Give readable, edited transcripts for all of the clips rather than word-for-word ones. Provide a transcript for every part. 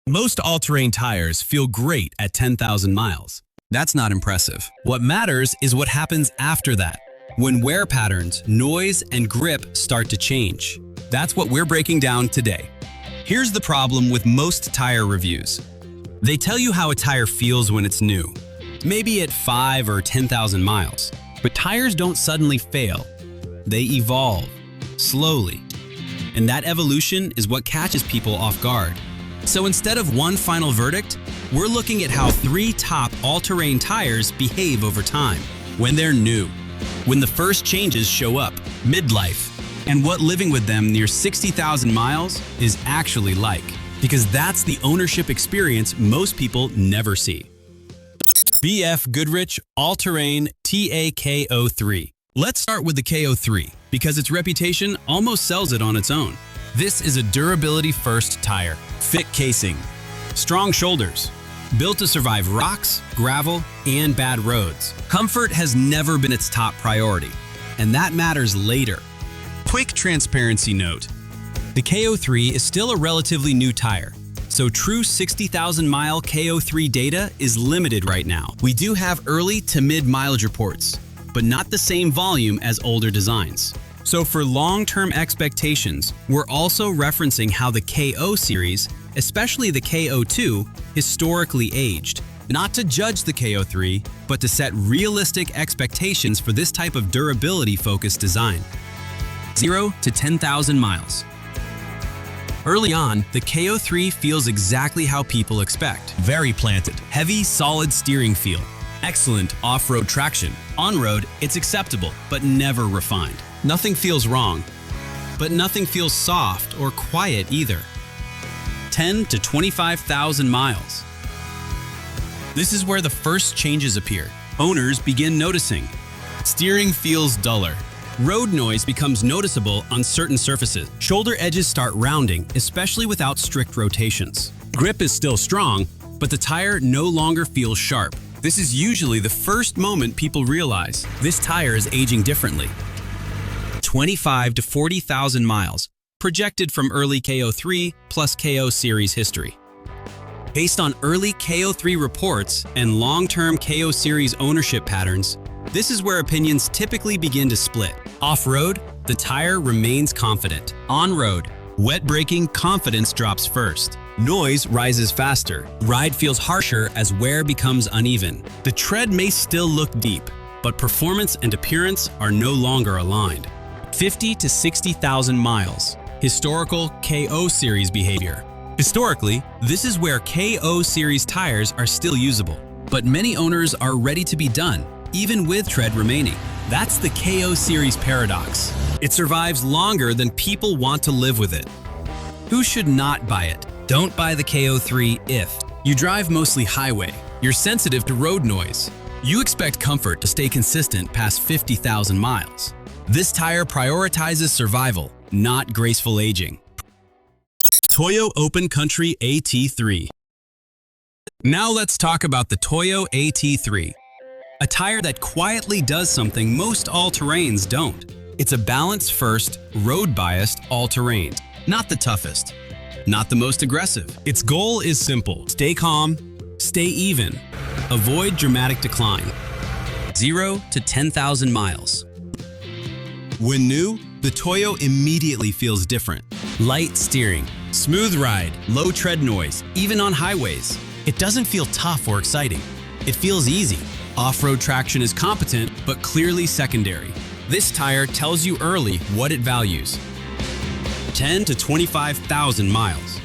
Most all-terrain tires feel great at 10,000 miles. That's not impressive. What matters is what happens after that, when wear patterns, noise, and grip start to change. That's what we're breaking down today. Here's the problem with most tire reviews. They tell you how a tire feels when it's new, maybe at 5 or 10,000 miles. But tires don't suddenly fail. They evolve, slowly. And that evolution is what catches people off guard. So instead of one final verdict, we're looking at how 3 top all-terrain tires behave over time, when they're new, when the first changes show up, midlife, and what living with them near 60,000 miles is actually like. Because that's the ownership experience most people never see. BFGoodrich All-Terrain T KO3. Let's start with the KO3, because its reputation almost sells it on its own. This is a durability-first tire. Thick casing, strong shoulders, built to survive rocks, gravel, and bad roads. Comfort has never been its top priority, and that matters later. Quick transparency note. The KO3 is still a relatively new tire, so true 60,000-mile KO3 data is limited right now. We do have early to mid-mileage reports, but not the same volume as older designs. So for long-term expectations, we're also referencing how the KO series, especially the KO2, historically aged. Not to judge the KO3, but to set realistic expectations for this type of durability-focused design. 0 to 10,000 miles. Early on, the KO3 feels exactly how people expect. Very planted, heavy, solid steering feel. Excellent off-road traction. On-road, it's acceptable, but never refined. Nothing feels wrong, but nothing feels soft or quiet either. 10 to 25,000 miles. This is where the first changes appear. Owners begin noticing. Steering feels duller. Road noise becomes noticeable on certain surfaces. Shoulder edges start rounding, especially without strict rotations. Grip is still strong, but the tire no longer feels sharp. This is usually the first moment people realize this tire is aging differently. 25 to 40,000 miles, projected from early KO3 plus KO series history. Based on early KO3 reports and long-term KO series ownership patterns, this is where opinions typically begin to split. Off-road, the tire remains confident. On-road, wet braking confidence drops first. Noise rises faster. Ride feels harsher as wear becomes uneven. The tread may still look deep, but performance and appearance are no longer aligned. 50 to 60,000 miles. Historical KO series behavior. Historically, this is where KO series tires are still usable, but many owners are ready to be done, even with tread remaining. That's the KO series paradox. It survives longer than people want to live with it. Who should not buy it? Don't buy the KO3 if you drive mostly highway, you're sensitive to road noise, you expect comfort to stay consistent past 50,000 miles. This tire prioritizes survival, not graceful aging. Toyo Open Country AT3. Now let's talk about the Toyo AT3, a tire that quietly does something most all-terrains don't. It's a balance-first, road-biased all-terrain, not the toughest, not the most aggressive. Its goal is simple: stay calm, stay even, avoid dramatic decline. 0 to 10,000 miles. When new, the Toyo immediately feels different. Light steering, smooth ride, low tread noise, even on highways. It doesn't feel tough or exciting. It feels easy. Off-road traction is competent, but clearly secondary. This tire tells you early what it values. 10 to 25,000 miles.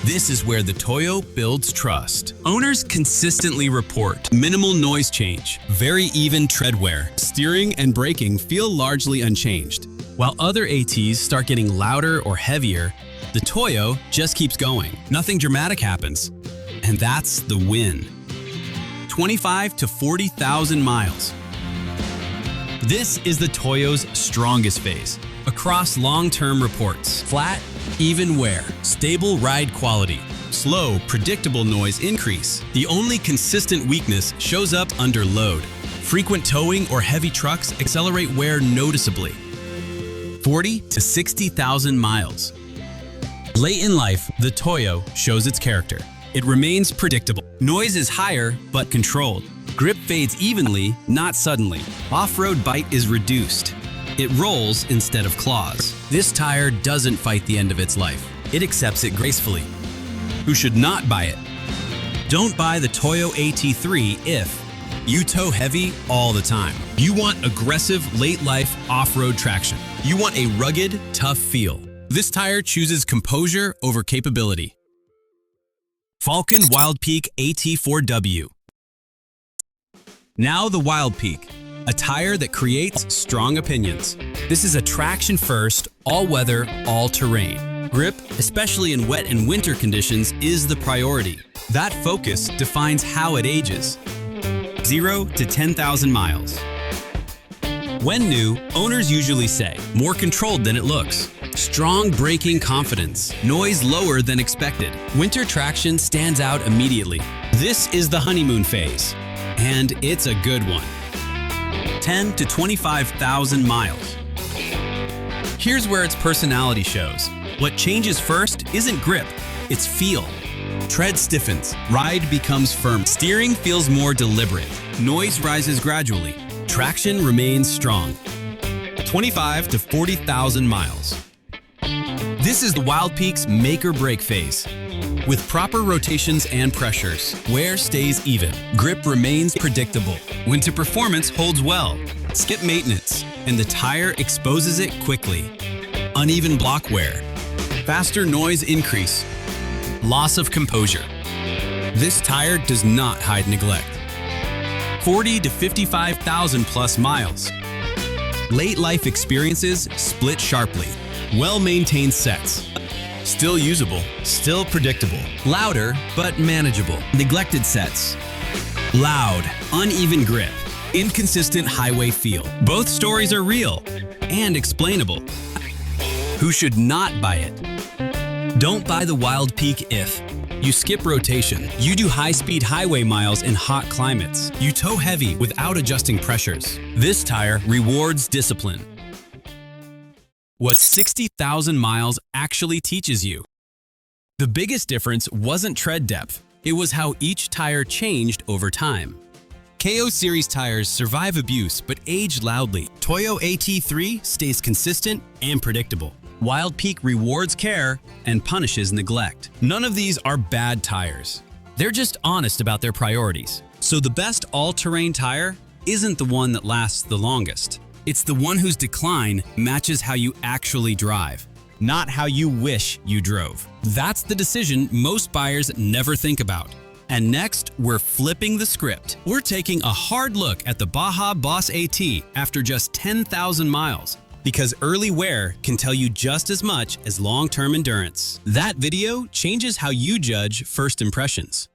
This is where the Toyo builds trust. Owners consistently report minimal noise change, very even tread wear. Steering and braking feel largely unchanged. While other ATs start getting louder or heavier, the Toyo just keeps going. Nothing dramatic happens, and that's the win. 25 to 40,000 miles. This is the Toyo's strongest phase. Across long-term reports, flat, even wear, stable ride quality, slow, predictable noise increase. The only consistent weakness shows up under load. Frequent towing or heavy trucks accelerate wear noticeably. 40 to 60,000 miles. Late in life, the Toyo shows its character. It remains predictable. Noise is higher, but controlled. Grip fades evenly, not suddenly. Off-road bite is reduced. It rolls instead of claws. This tire doesn't fight the end of its life. It accepts it gracefully. Who should not buy it? Don't buy the Toyo AT3 if you tow heavy all the time. You want aggressive, late-life off-road traction. You want a rugged, tough feel. This tire chooses composure over capability. Falken Wildpeak AT4W. Now the Wildpeak, a tire that creates strong opinions. This is a traction-first, all-weather, all-terrain. Grip, especially in wet and winter conditions, is the priority. That focus defines how it ages. 0 to 10,000 miles. When new, owners usually say, more controlled than it looks. Strong braking confidence. Noise lower than expected. Winter traction stands out immediately. This is the honeymoon phase, and it's a good one. 10 to 25,000 miles. Here's where its personality shows. What changes first isn't grip, it's feel. Tread stiffens, ride becomes firm, steering feels more deliberate, noise rises gradually, traction remains strong. 25 to 40,000 miles. This is the Wildpeak's make or break phase. With proper rotations and pressures, wear stays even, grip remains predictable, winter performance holds well, skip maintenance, and the tire exposes it quickly. Uneven block wear, faster noise increase, loss of composure. This tire does not hide neglect. 40 to 55,000 plus miles. Late life experiences split sharply. Well-maintained sets. Still usable, still predictable. Louder, but manageable. Neglected sets. Loud, uneven grip. Inconsistent highway feel. Both stories are real and explainable. Who should not buy it? Don't buy the Wildpeak if you skip rotation, you do high-speed highway miles in hot climates, you tow heavy without adjusting pressures. This tire rewards discipline. What 60,000 miles actually teaches you. The biggest difference wasn't tread depth, it was how each tire changed over time. KO series tires survive abuse but age loudly. Toyo AT3 stays consistent and predictable. Wildpeak rewards care and punishes neglect. None of these are bad tires. They're just honest about their priorities. So the best all-terrain tire isn't the one that lasts the longest. It's the one whose decline matches how you actually drive, not how you wish you drove. That's the decision most buyers never think about. And next, we're flipping the script. We're taking a hard look at the Baja Boss AT after just 10,000 miles, because early wear can tell you just as much as long-term endurance. That video changes how you judge first impressions.